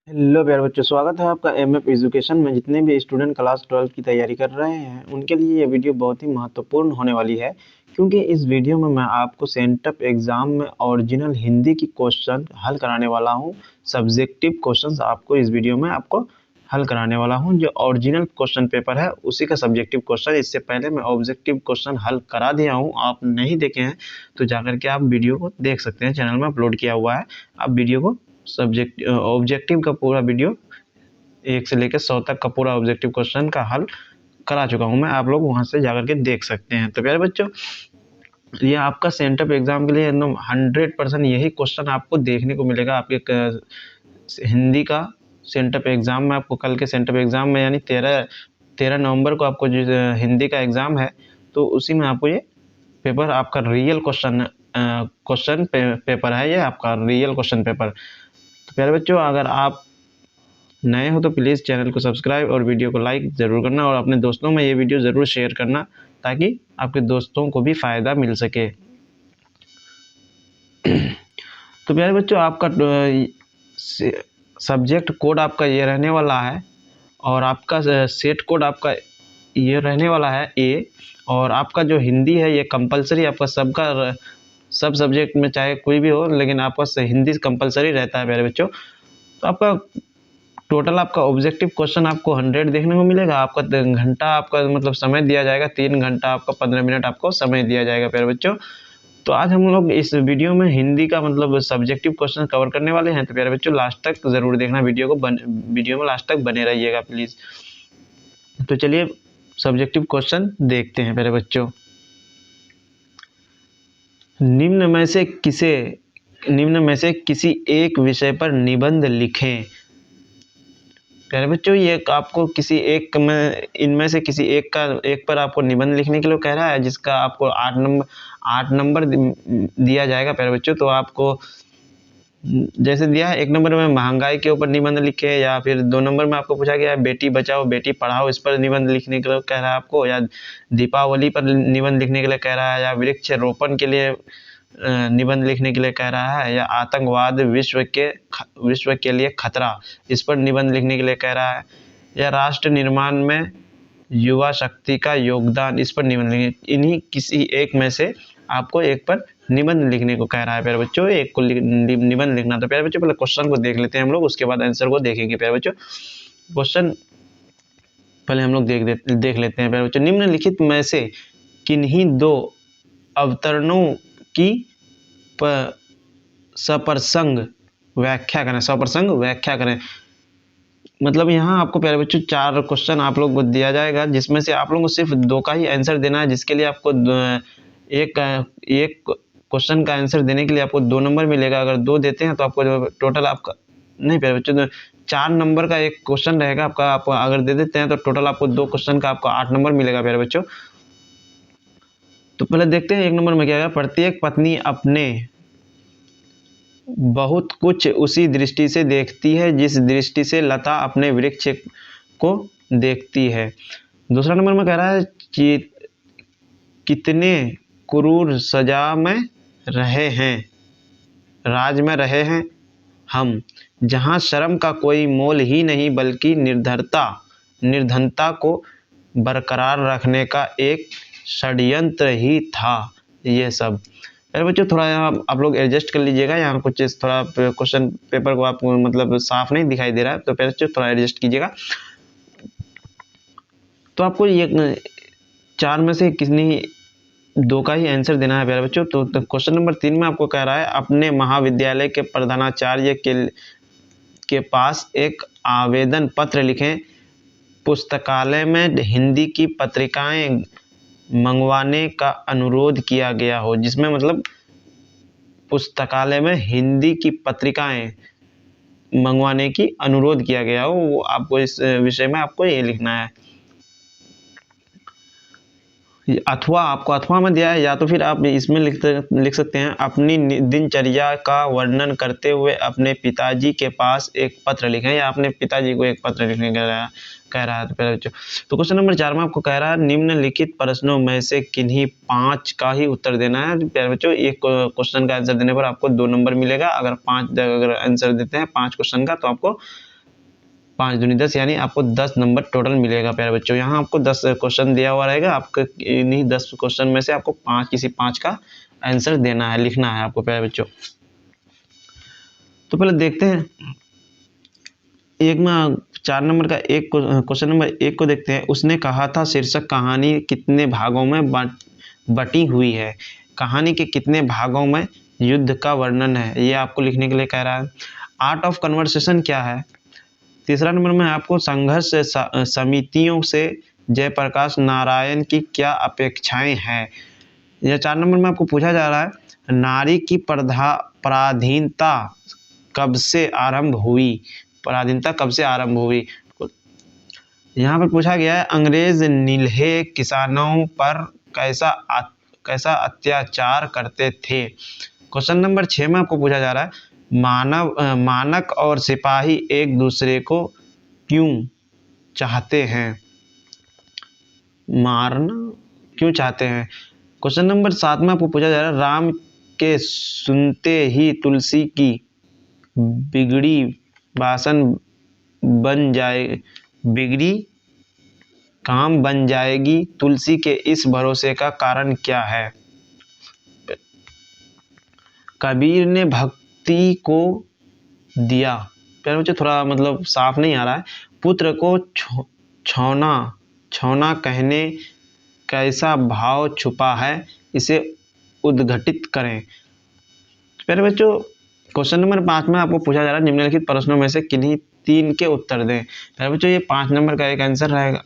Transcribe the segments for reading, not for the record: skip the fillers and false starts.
Hello प्यारे बच्चों, स्वागत है आपका एमएफ एजुकेशन में। जितने भी स्टूडेंट क्लास 12 की तैयारी कर रहे हैं उनके लिए ये वीडियो बहुत ही महत्वपूर्ण होने वाली है, क्योंकि इस वीडियो में मैं आपको सेंटअप एग्जाम में ओरिजिनल हिंदी की क्वेश्चन हल कराने वाला हूं। सब्जेक्टिव क्वेश्चंस आपको इस वीडियो में आपको हल कराने वाला हूं। जो ओरिजिनल क्वेश्चन पेपर है उसी का सब्जेक्टिव क्वेश्चन, इससे पहले मैं ऑब्जेक्टिव क्वेश्चन हल करा दिया हूँ। आप नहीं देखे हैं तो जाकर के आप वीडियो को देख सकते हैं, चैनल में अपलोड किया हुआ है। आप वीडियो को ऑब्जेक्टिव का पूरा वीडियो 1 से लेकर 100 तक का पूरा ऑब्जेक्टिव क्वेश्चन का हल करा चुका हूं मैं, आप लोग वहां से जाकर के देख सकते हैं। तो प्यारे बच्चों, ये आपका सेंटअप एग्जाम के लिए एकदम 100% यही क्वेश्चन आपको देखने को मिलेगा। आपके हिंदी का सेंटअप एग्जाम में, आपको कल के सेंटअप एग्जाम में यानी 13 नवंबर को आपको जो हिंदी का एग्जाम है, तो उसी में आपको ये पेपर आपका रियल क्वेश्चन पेपर है। ये आपका रियल क्वेश्चन पेपर। तो प्यारे बच्चों, अगर आप नए हो तो प्लीज़ चैनल को सब्सक्राइब और वीडियो को लाइक ज़रूर करना, और अपने दोस्तों में ये वीडियो ज़रूर शेयर करना ताकि आपके दोस्तों को भी फ़ायदा मिल सके। तो प्यारे बच्चों, आपका सब्जेक्ट कोड आपका ये रहने वाला है, और आपका सेट कोड आपका ये रहने वाला है ए। और आपका जो हिंदी है ये कंपलसरी आपका सब सब्जेक्ट में चाहे कोई भी हो, लेकिन आपका हिंदी कंपलसरी रहता है प्यारे बच्चों। तो आपका टोटल आपका ऑब्जेक्टिव क्वेश्चन आपको 100 देखने को मिलेगा। आपका घंटा आपका मतलब समय दिया जाएगा, 3 घंटा आपका 15 मिनट आपको समय दिया जाएगा प्यारे बच्चों। तो आज हम लोग इस वीडियो में हिंदी का मतलब सब्जेक्टिव क्वेश्चन कवर करने वाले हैं। तो प्यारे बच्चों, लास्ट तक ज़रूर देखना वीडियो को, वीडियो में लास्ट तक बने रहिएगा प्लीज़। तो चलिए सब्जेक्टिव क्वेश्चन देखते हैं प्यारे बच्चों। निम्न में से किसी एक विषय पर निबंध लिखें। प्यारे बच्चों, ये आपको किसी एक में, इनमें से किसी एक पर आपको निबंध लिखने के लिए कह रहा है, जिसका आपको 8 नंबर दिया जाएगा प्यारे बच्चों। तो आपको जैसे दिया है, 1 नंबर में महंगाई के ऊपर निबंध लिखे, या फिर 2 नंबर में आपको पूछा गया है बेटी बचाओ बेटी पढ़ाओ, इस पर निबंध लिखने के लिए कह रहा है आपको, या दीपावली पर निबंध लिखने के लिए कह रहा है, या वृक्ष रोपण के लिए निबंध लिखने के लिए कह रहा है, या आतंकवाद विश्व के लिए खतरा, इस पर निबंध लिखने के लिए कह रहा है, या राष्ट्र निर्माण में युवा शक्ति का योगदान, इस पर निबंध लिखने। इन्हीं किसी एक में से आपको एक पर निबंध लिखने को कह रहा है प्यारे बच्चों। एक को निबंध लिखना। तो प्यारे बच्चों, पहले क्वेश्चन को देख लेते हैं हम लोग, उसके बाद आंसर को देखेंगे प्यारे बच्चों। क्वेश्चन पहले हम लोग देख लेते हैं प्यारे बच्चों। निम्नलिखित में से किन्हीं 2 अवतरणों की सप्रसंग व्याख्या करें। मतलब यहाँ आपको प्यारे बच्चों 4 क्वेश्चन आप लोग को दिया जाएगा, जिसमें से आप लोगों को सिर्फ 2 का ही आंसर देना है, जिसके लिए आपको एक क्वेश्चन का आंसर देने के लिए आपको 2 नंबर मिलेगा। अगर 2 देते हैं तो आपको जो टोटल आपका, नहीं प्यारे बच्चों, तो 4 नंबर का एक क्वेश्चन रहेगा आपका। आप अगर दे देते हैं तो टोटल आपको 2 क्वेश्चन का आपको 8 नंबर मिलेगा प्यारे बच्चों। तो पहले देखते हैं 1 नंबर में क्या है। प्रत्येक पत्नी अपने बहुत कुछ उसी दृष्टि से देखती है जिस दृष्टि से लता अपने वृक्ष को देखती है। दूसरा नंबर में कह रहा है कि कितने क्रूर सजा में रहे हैं, राज में रहे हैं हम, जहाँ शर्म का कोई मोल ही नहीं बल्कि निर्धनता को बरकरार रखने का एक षड्यंत्र ही था ये सब। अरे बच्चों, थोड़ा यहाँ आप लोग एडजस्ट कर लीजिएगा, यहाँ कुछ थोड़ा क्वेश्चन पेपर को आपको मतलब साफ नहीं दिखाई दे रहा है, तो बच्चों थोड़ा एडजस्ट कीजिएगा। तो आपको ये 4 में से कितनी 2 का ही आंसर देना है प्यारे बच्चों। तो क्वेश्चन नंबर 3 में आपको कह रहा है अपने महाविद्यालय के प्रधानाचार्य के पास एक आवेदन पत्र लिखें। पुस्तकालय में हिंदी की पत्रिकाएं मंगवाने का अनुरोध किया गया हो, जिसमें मतलब पुस्तकालय में हिंदी की पत्रिकाएं मंगवाने की अनुरोध किया गया हो, वो आपको इस विषय में आपको ये लिखना है। अथवा में दिया है, या तो फिर आप इसमें लिख सकते हैं अपनी दिनचर्या का वर्णन करते हुए अपने पिताजी के पास एक पत्र लिखें, या अपने पिताजी को एक पत्र लिखने कह रहा है। तो क्वेश्चन नंबर 4 में आपको कह रहा है निम्नलिखित प्रश्नों में से किन्हीं 5 का ही उत्तर देना है प्यारे बच्चों। एक क्वेश्चन का आंसर देने पर आपको 2 नंबर मिलेगा। अगर 5 आंसर देते हैं 5 क्वेश्चन का, तो आपको 5 दूनी 10 यानी आपको 10 नंबर टोटल मिलेगा प्यारे बच्चों। यहाँ आपको 10 क्वेश्चन दिया हुआ रहेगा, आपको इन्हीं 10 क्वेश्चन में से आपको किसी 5 का आंसर देना है, लिखना है आपको प्यारे बच्चों। तो पहले देखते हैं एक में 4 नंबर का एक क्वेश्चन नंबर 1 को देखते हैं। उसने कहा था शीर्षक कहानी कितने भागों में बटी हुई है। कहानी के कितने भागों में युद्ध का वर्णन है, ये आपको लिखने के लिए कह रहा है। आर्ट ऑफ कन्वर्सेशन क्या है। तीसरा नंबर में आपको संघर्ष समितियों से जयप्रकाश नारायण की क्या अपेक्षाएं हैं। यह 4 नंबर में आपको पूछा जा रहा है नारी की पराधीनता कब से आरंभ हुई। पराधीनता कब से आरंभ हुई। यहाँ पर पूछा गया है अंग्रेज नील्हे किसानों पर कैसा अत्याचार करते थे। क्वेश्चन नंबर 6 में आपको पूछा जा रहा है मानक और सिपाही एक दूसरे को क्यों चाहते हैं। मारना क्यों चाहते हैं। क्वेश्चन नंबर 7 में आपको पूछा जा रहा है राम के सुनते ही तुलसी की बिगड़ी काम बन जाएगी। तुलसी के इस भरोसे का कारण क्या है। कबीर ने भक्ति को दिया। प्यारे बच्चों थोड़ा मतलब साफ नहीं आ रहा है। पुत्र को छौना कहने कैसा भाव छुपा है, इसे उद्घटित करें। प्यारे बच्चों क्वेश्चन नंबर 5 में आपको पूछा जा रहा है निम्नलिखित प्रश्नों में से किन्हीं 3 के उत्तर दें। प्यारे बच्चों ये 5 नंबर का एक आंसर रहेगा,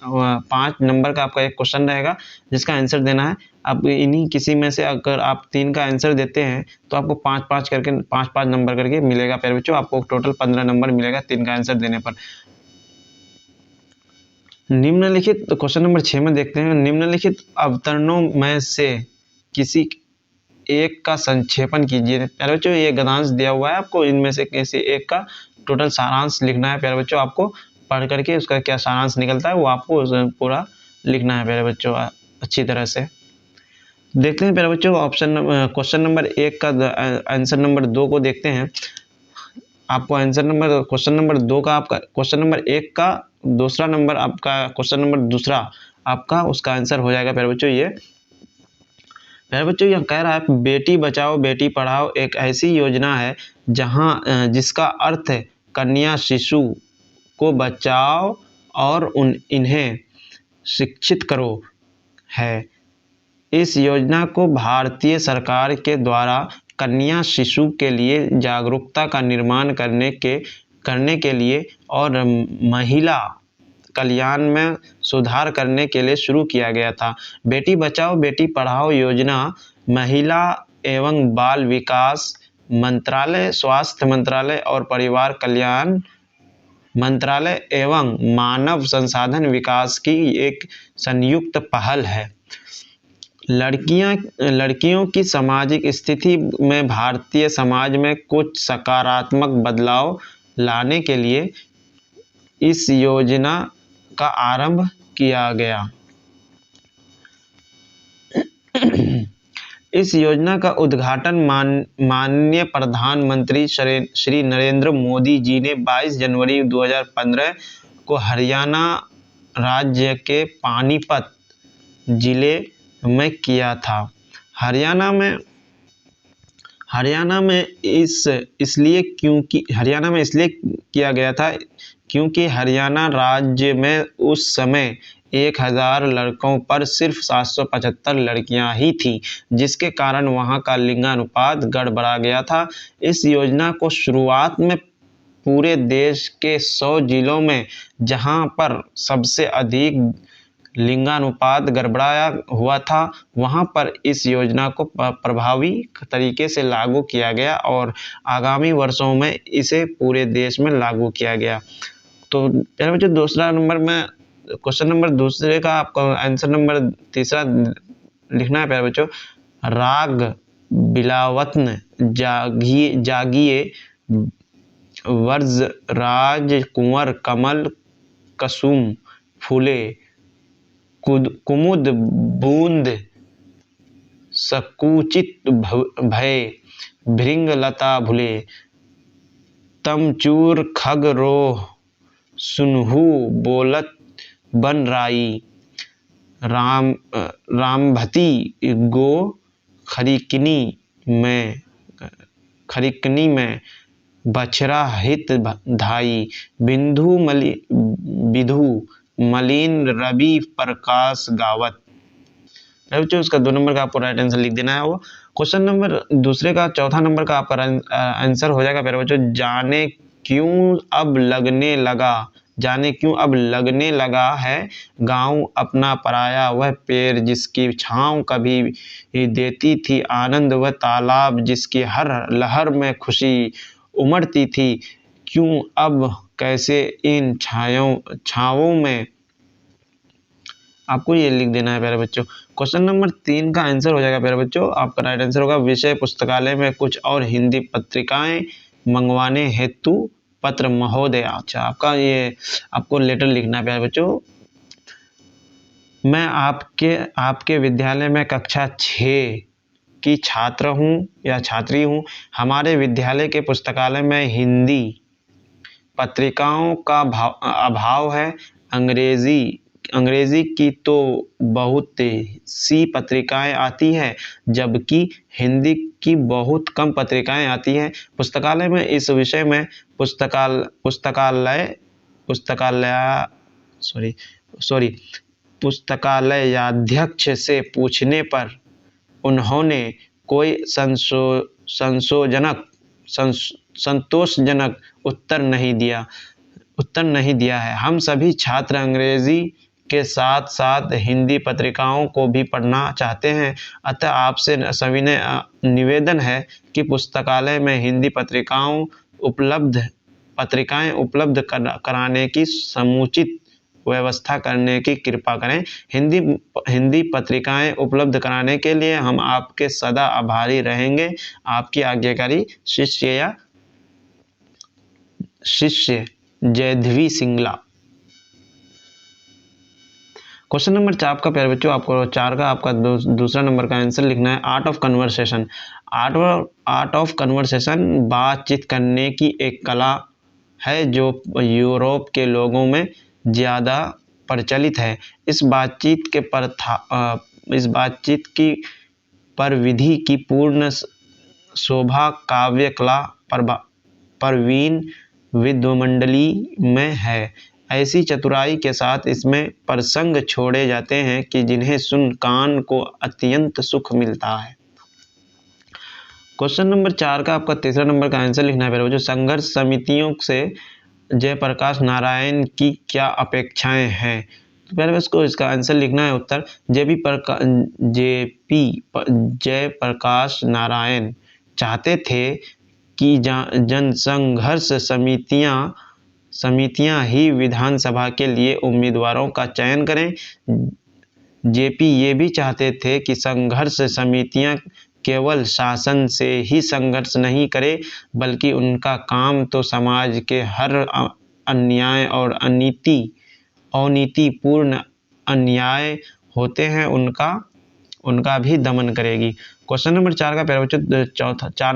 5 नंबर का आपका एक क्वेश्चन रहेगा जिसका आंसर देना है। अब इन्हीं किसी में से अगर आप 3 का आंसर देते हैं तो आपको 5-5 नंबर करके मिलेगा प्यारे बच्चों। आपको टोटल 15 नंबर मिलेगा 3 का आंसर देने पर। निम्नलिखित क्वेश्चन नंबर 6 में देखते हैं निम्नलिखित अवतरणों में से किसी एक का संक्षेपण कीजिए। प्यारे बच्चों ये गद्यांश दिया हुआ है आपको, इनमें से किसी एक का टोटल सारांश लिखना है प्यारे बच्चों। आपको पढ़ करके उसका क्या सारांश निकलता है वो आपको पूरा लिखना है प्यारे बच्चों अच्छी तरह से। देखते हैं प्यारे बच्चों क्वेश्चन नंबर 1 का आंसर नंबर 2 को देखते हैं। आपको आंसर नंबर क्वेश्चन नंबर 2 का आपका क्वेश्चन नंबर 1 का दूसरा नंबर आपका क्वेश्चन नंबर दूसरा आपका उसका आंसर हो जाएगा प्यारे बच्चों। ये प्यारे बच्चों यह कह रहा है बेटी बचाओ बेटी पढ़ाओ एक ऐसी योजना है जिसका अर्थ है कन्या शिशु को बचाओ और इन्हें शिक्षित करो है। इस योजना को भारतीय सरकार के द्वारा कन्या शिशु के लिए जागरूकता का निर्माण करने के लिए और महिला कल्याण में सुधार करने के लिए शुरू किया गया था। बेटी बचाओ बेटी पढ़ाओ योजना महिला एवं बाल विकास मंत्रालय, स्वास्थ्य मंत्रालय और परिवार कल्याण मंत्रालय एवं मानव संसाधन विकास की एक संयुक्त पहल है। लड़कियों की सामाजिक स्थिति में भारतीय समाज में कुछ सकारात्मक बदलाव लाने के लिए इस योजना का आरंभ किया गया। इस योजना का उद्घाटन माननीय प्रधानमंत्री श्री नरेंद्र मोदी जी ने 22 जनवरी 2015 को हरियाणा राज्य के पानीपत जिले में किया था। हरियाणा में इसलिए किया गया था क्योंकि हरियाणा राज्य में उस समय 1000 लड़कों पर सिर्फ 775 लड़कियां ही थीं, जिसके कारण वहां का लिंगानुपात गड़बड़ा गया था। इस योजना को शुरुआत में पूरे देश के 100 जिलों में जहां पर सबसे अधिक लिंगानुपात गड़बड़ाया हुआ था वहां पर इस योजना को प्रभावी तरीके से लागू किया गया और आगामी वर्षों में इसे पूरे देश में लागू किया गया। तो प्यारे बच्चों दूसरा नंबर में क्वेश्चन नंबर दूसरे का आपका आंसर नंबर तीसरा लिखना है प्यारे बच्चों। राग बिलावतन जागिए वर्ज राज कुंवर कमल कसुम फूले कुमुद बूंद सकुचित भय भृंग लता भूले तमचूर खग रोह सुनहु बोलत बन राई, रामभती गो खरिकनी में बछरा हित धाई, विधु मलिन रवि प्रकाश गावत। बच्चों उसका 2 नंबर का आपको राइट आंसर लिख देना है। वो क्वेश्चन नंबर दूसरे का चौथा नंबर का आपका आंसर हो जाएगा प्यारे बच्चों, जाने क्यों अब लगने लगा है गाँव अपना पराया, वह पेड़ जिसकी छाँव कभी देती थी आनंद, वह तालाब जिसकी हर लहर में खुशी उमड़ती थी, क्यों अब कैसे इन छाँवों में। आपको ये लिख देना है प्यारे बच्चों। क्वेश्चन नंबर 3 का आंसर हो जाएगा प्यारे बच्चों, आपका राइट आंसर होगा, विषय पुस्तकालय में कुछ और हिंदी पत्रिकाएं मंगवाने हेतु पत्र महोदय। अच्छा, आपको लेटर लिखना है प्यारे बच्चों। मैं आपके विद्यालय में कक्षा 6 की छात्र हूँ या छात्री हूँ। हमारे विद्यालय के पुस्तकालय में हिंदी पत्रिकाओं का अभाव है। अंग्रेजी की तो बहुत सी पत्रिकाएं आती है, जबकि हिंदी की बहुत कम पत्रिकाएं आती हैं। पुस्तकालय में इस विषय में पुस्तकालयाध्यक्ष से पूछने पर उन्होंने कोई संतोषजनक उत्तर नहीं दिया है। हम सभी छात्र अंग्रेजी के साथ साथ हिंदी पत्रिकाओं को भी पढ़ना चाहते हैं, अतः आपसे सविनय निवेदन है कि पुस्तकालय में हिंदी पत्रिकाएं उपलब्ध कराने की समुचित व्यवस्था करने की कृपा करें। हिंदी पत्रिकाएं उपलब्ध कराने के लिए हम आपके सदा आभारी रहेंगे। आपकी आज्ञाकारी शिष्य जयध्वी सिंगला। क्वेश्चन नंबर 4 का प्यारे बच्चों, आपको 4 का आपका दूसरा नंबर का आंसर लिखना है। Art of conversation. Art of conversation बातचीत करने की एक कला है जो यूरोप के लोगों में ज़्यादा प्रचलित है। इस बातचीत की परिविधि की पूर्ण शोभा काव्य कला प्रवीण विद्वमंडली में है। ऐसी चतुराई के साथ इसमें प्रसंग छोड़े जाते हैं कि जिन्हें सुन कान को अत्यंत सुख मिलता है। क्वेश्चन नंबर 4 का आपका तीसरा नंबर का आंसर लिखना है प्यारे बच्चों। संघर्ष समितियों से जयप्रकाश नारायण की क्या अपेक्षाएं हैं। तो प्यारे बच्चों इसका आंसर लिखना है उत्तर, जयप्रकाश नारायण चाहते थे कि जनसंघर्ष समितियां ही विधानसभा के लिए उम्मीदवारों का चयन करें। जेपी ये भी चाहते थे कि संघर्ष समितियां केवल शासन से ही संघर्ष नहीं करें, बल्कि उनका काम तो समाज के हर अन्याय और अनीतिपूर्ण अन्याय होते हैं उनका भी दमन करेगी। क्वेश्चन नंबर 4 का प्यारे बच्चों 4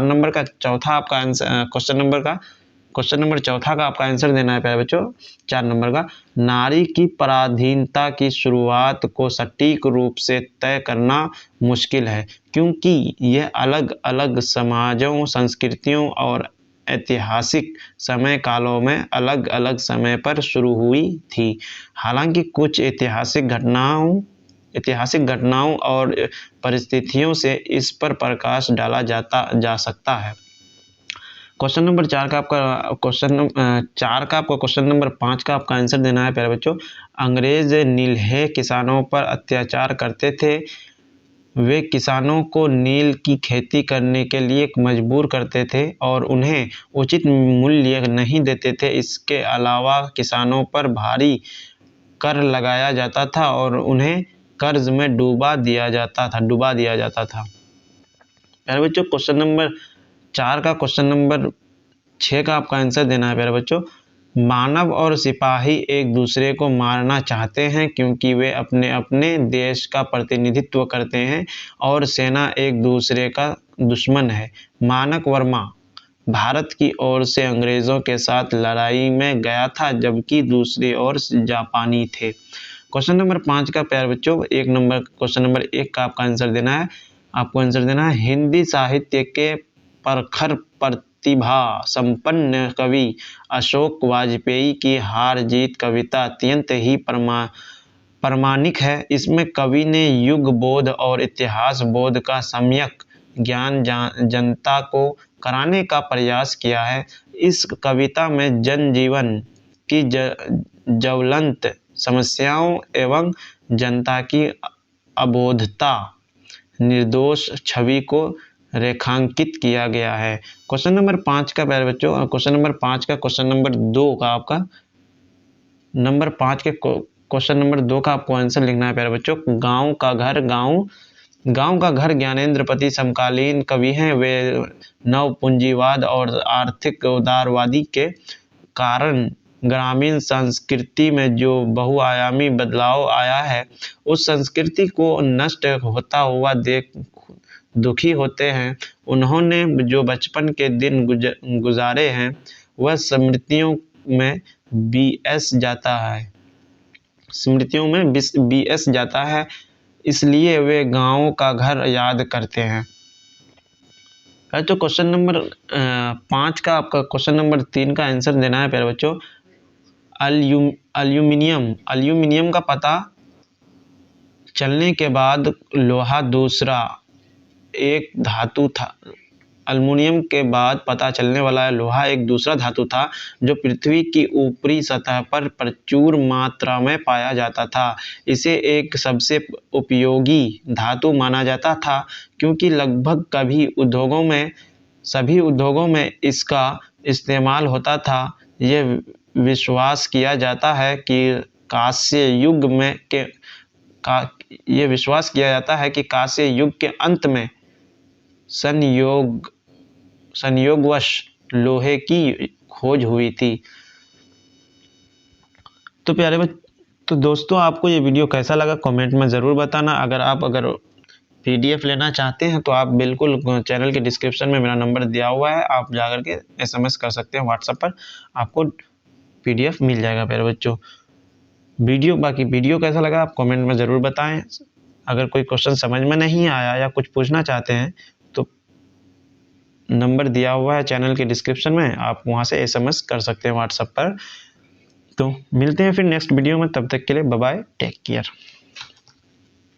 नंबर का चौथा आपका आंसर क्वेश्चन नंबर चौथा का आपका आंसर देना है प्यारे बच्चों। 4 नंबर का, नारी की पराधीनता की शुरुआत को सटीक रूप से तय करना मुश्किल है, क्योंकि यह अलग अलग समाजों, संस्कृतियों और ऐतिहासिक समय कालों में अलग अलग समय पर शुरू हुई थी। हालांकि कुछ ऐतिहासिक घटनाओं और परिस्थितियों से इस पर प्रकाश डाला जा सकता है। क्वेश्चन नंबर 4 का आपका क्वेश्चन नंबर 5 का आपका आंसर देना है प्यारे बच्चों। अंग्रेज नीलहे किसानों पर अत्याचार करते थे। वे किसानों को नील की खेती करने के लिए मजबूर करते थे और उन्हें उचित मूल्य नहीं देते थे। इसके अलावा किसानों पर भारी कर लगाया जाता था और उन्हें कर्ज में डुबा दिया जाता था। प्यारे बच्चों क्वेश्चन नंबर 4 का क्वेश्चन नंबर 6 का आपका आंसर देना है प्यारे बच्चों। मानव और सिपाही एक दूसरे को मारना चाहते हैं क्योंकि वे अपने अपने देश का प्रतिनिधित्व करते हैं और सेना एक दूसरे का दुश्मन है। मानक वर्मा भारत की ओर से अंग्रेज़ों के साथ लड़ाई में गया था, जबकि दूसरी ओर जापानी थे। क्वेश्चन नंबर 5 का प्यारे बच्चों, क्वेश्चन नंबर 1 का आपका आंसर देना है। आपको आंसर देना है, हिंदी साहित्य के प्रखर प्रतिभा संपन्न कवि अशोक वाजपेयी की हार जीत कविता अत्यंत ही प्रामाणिक है। इसमें कवि ने युग बोध और इतिहास बोध का सम्यक ज्ञान जनता को कराने का प्रयास किया है। इस कविता में जनजीवन की ज्वलंत समस्याओं एवं जनता की अबोधता निर्दोष छवि को रेखांकित किया गया है। क्वेश्चन नंबर 5 का प्यारे बच्चों, क्वेश्चन नंबर 5 का क्वेश्चन नंबर 2 का आपका नंबर 5 के क्वेश्चन नंबर 2 का आपको आंसर लिखना है प्यारे बच्चों। गांव का घर ज्ञानेंद्रपति समकालीन कवि हैं। वे नव पूंजीवाद और आर्थिक उदारवादी के कारण ग्रामीण संस्कृति में जो बहुआयामी बदलाव आया है, उस संस्कृति को नष्ट होता हुआ देख दुखी होते हैं। उन्होंने जो बचपन के दिन गुजारे हैं, वह स्मृतियों में बीएस जाता है, इसलिए वे गाँव का घर याद करते हैं। तो क्वेश्चन नंबर 5 का आपका क्वेश्चन नंबर 3 का आंसर देना है प्यारे बच्चों। एल्यूमिनियम का पता चलने के बाद लोहा दूसरा एक धातु था। एल्युमिनियम के बाद पता चलने वाला लोहा एक दूसरा धातु था, जो पृथ्वी की ऊपरी सतह पर प्रचुर मात्रा में पाया जाता था। इसे एक सबसे उपयोगी धातु माना जाता था, क्योंकि लगभग सभी उद्योगों में इसका इस्तेमाल होता था। यह विश्वास किया जाता है कि कांस्य युग के अंत में संयोगवश लोहे की खोज हुई थी। तो तो दोस्तों, आपको ये वीडियो कैसा लगा कमेंट में ज़रूर बताना। अगर PDF लेना चाहते हैं तो आप बिल्कुल चैनल के डिस्क्रिप्शन में मेरा नंबर दिया हुआ है, आप जाकर के SMS कर सकते हैं व्हाट्सएप पर, आपको PDF मिल जाएगा प्यारे बच्चों। बाकी वीडियो कैसा लगा आप कमेंट में ज़रूर बताएं। अगर कोई क्वेश्चन समझ में नहीं आया या कुछ पूछना चाहते हैं तो नंबर दिया हुआ है चैनल के डिस्क्रिप्शन में, आप वहां से SMS कर सकते हैं व्हाट्सएप पर। तो मिलते हैं फिर नेक्स्ट वीडियो में, तब तक के लिए बाय बाय, टेक केयर।